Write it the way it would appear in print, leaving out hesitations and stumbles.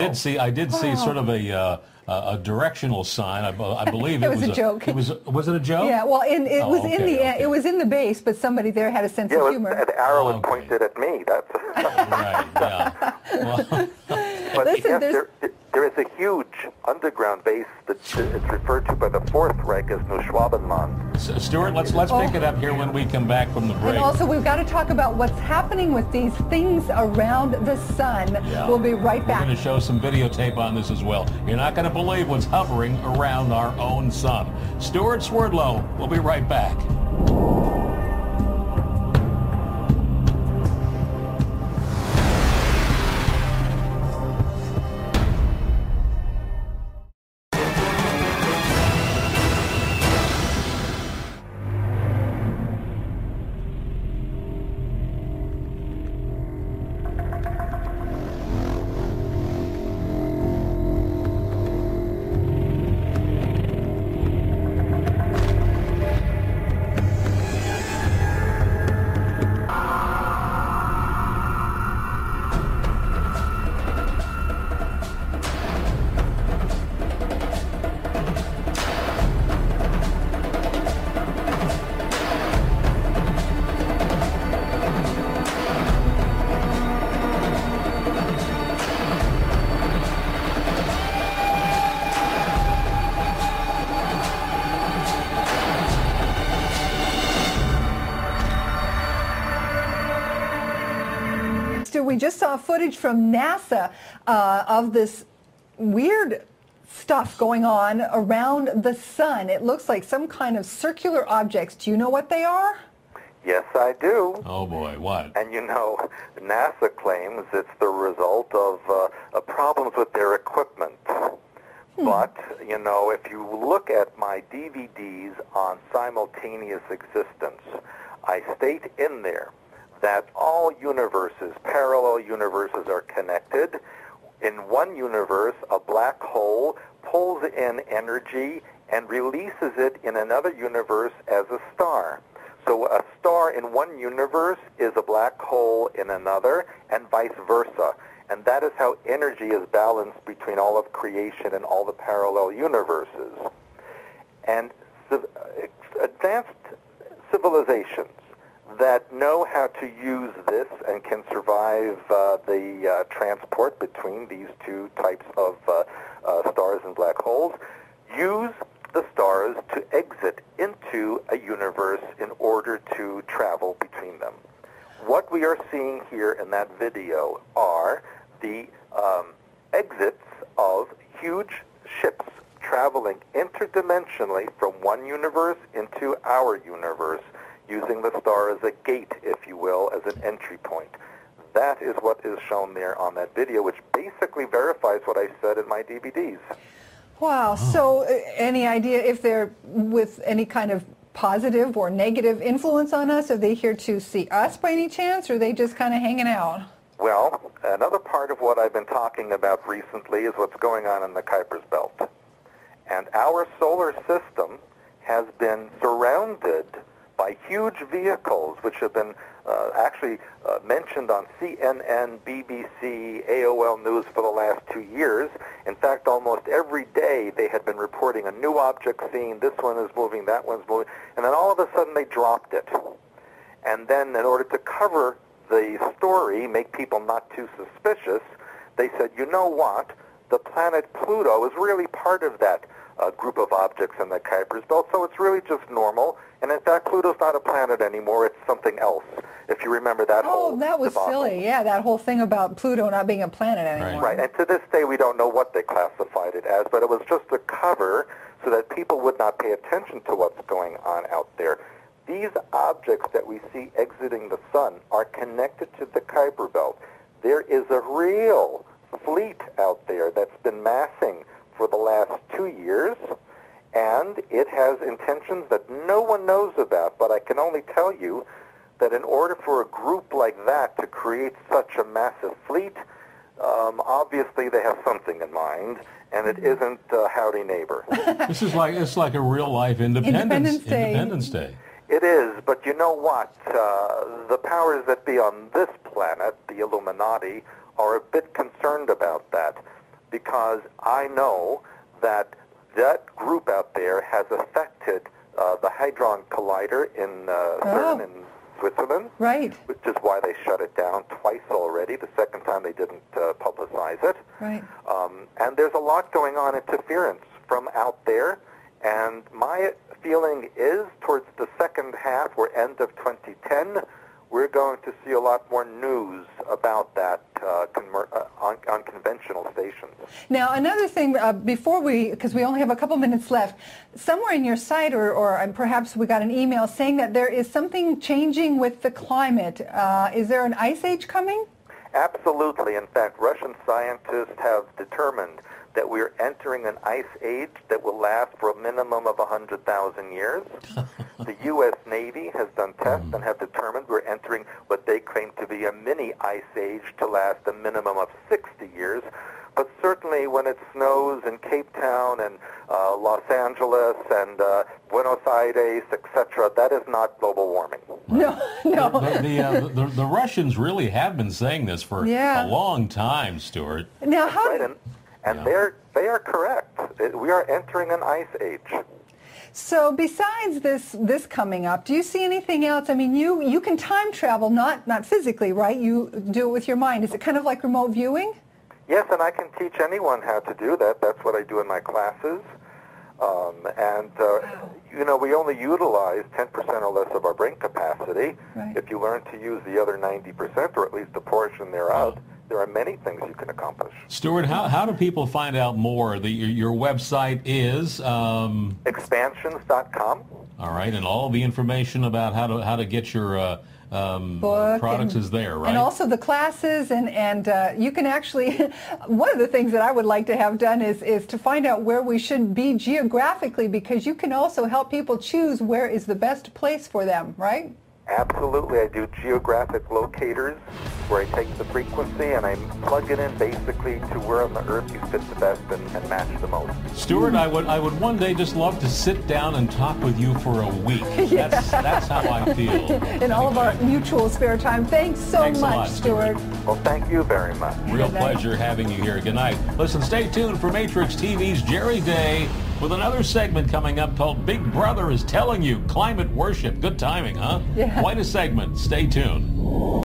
I did see sort of a directional sign. I believe it was a joke. Was it a joke? Yeah. Well, it was in the base, but somebody there had a sense of humor. An arrow was pointed at me. That's right. Yeah. Well, but listen, yes, there is a huge underground base that it's referred to by the Fourth Reich as Neuschwabenland. Stuart, let's pick it up here when we come back from the break. And also, we've got to talk about what's happening with these things around the sun. Yeah. We'll be right back. We're going to show some videotape on this as well. You're not going to believe what's hovering around our own sun. Stewart Swerdlow, we'll be right back. We just saw footage from NASA of this weird stuff going on around the sun. It looks like some kind of circular objects. Do you know what they are? Yes, I do. Oh, boy, what? And you know, NASA claims it's the result of problems with their equipment. But, you know, if you look at my DVDs on simultaneous existence, I state in there that all universes, parallel universes, are connected. In one universe, a black hole pulls in energy and releases it in another universe as a star. So a star in one universe is a black hole in another, and vice versa. And that is how energy is balanced between all of creation and all the parallel universes. And advanced civilizations that know how to use this and can survive the transport between these two types of stars and black holes use the stars to exit into a universe in order to travel between them. What we are seeing here in that video are the exits of huge ships traveling interdimensionally from one universe into our universe, using the star as a gate, if you will, as an entry point. That is what is shown there on that video, which basically verifies what I said in my DVDs. Wow. So any idea if they're with any kind of positive or negative influence on us? Are they here to see us by any chance, or are they just kind of hanging out? Well, another part of what I've been talking about recently is what's going on in the Kuiper's Belt. And our solar system has been surrounded by huge vehicles, which have been actually mentioned on CNN, BBC, AOL News for the last 2 years. In fact, almost every day they had been reporting a new object seen. This one is moving, that one's moving. And then all of a sudden they dropped it. And then in order to cover the story, make people not too suspicious, they said, you know what? The planet Pluto is really part of that group of objects in the Kuiper's Belt, so it's really just normal. And in fact, Pluto's not a planet anymore, it's something else. If you remember that whole that was debacle. Silly. Yeah, that whole thing about Pluto not being a planet anymore. Right, and to this day we don't know what they classified it as, but it was just a cover so that people would not pay attention to what's going on out there. These objects that we see exiting the sun are connected to the Kuiper Belt. There is a real fleet out there that's been massing for the last 2 years, and it has intentions that no one knows about, but I can only tell you that in order for a group like that to create such a massive fleet, obviously they have something in mind, and it isn't howdy neighbor. This is like, it's like a real-life Independence Day. It is, but you know what? The powers that be on this planet, the Illuminati, are a bit concerned about that. because I know that that group out there has affected the Hadron Collider in CERN in Switzerland, right, which is why they shut it down twice already. The second time they didn't publicize it. Right. And there's a lot going on, interference from out there. And my feeling is towards the second half or end of 2010, we're going to see a lot more news about that on conventional stations. Now, another thing, because we only have a couple minutes left, somewhere in your site or perhaps we got an email saying that there is something changing with the climate. Is there an ice age coming? Absolutely. In fact, Russian scientists have determined that we're entering an ice age that will last for a minimum of 100,000 years. The U.S. Navy has done tests and have determined we're entering what they claim to be a mini ice age to last a minimum of 60 years. But certainly when it snows in Cape Town and Los Angeles and Buenos Aires, etc., that is not global warming. No, no. The Russians really have been saying this for a long time, Stuart. Now, how... Right, and they are correct. We are entering an ice age. So besides this coming up, do you see anything else? I mean, you can time travel, not physically, right? You do it with your mind. Is it kind of like remote viewing? Yes, and I can teach anyone how to do that. That's what I do in my classes. You know, we only utilize 10% or less of our brain capacity. Right. If you learn to use the other 90%, or at least a portion thereof, there are many things you can accomplish. Stuart, how do people find out more? Your website is? Expansions.com. All right, and all the information about how to get your products is there, right? And also the classes, and you can actually, one of the things that I would like to have done is to find out where we should be geographically, because you can also help people choose where is the best place for them, right? Absolutely. I do geographic locators where I take the frequency and I plug it in basically to where on the earth you fit the best and match the most. Stuart, I would one day just love to sit down and talk with you for a week. That's how I feel. In all of our mutual spare time. Thanks so much, a lot, Stuart. Well, thank you very much. Real pleasure having you here. Good night. Listen, stay tuned for Matrix TV's Jerry Day with another segment coming up called Big Brother is Telling You. Climate Worship. Good timing, huh? Yeah. Quite a segment. Stay tuned.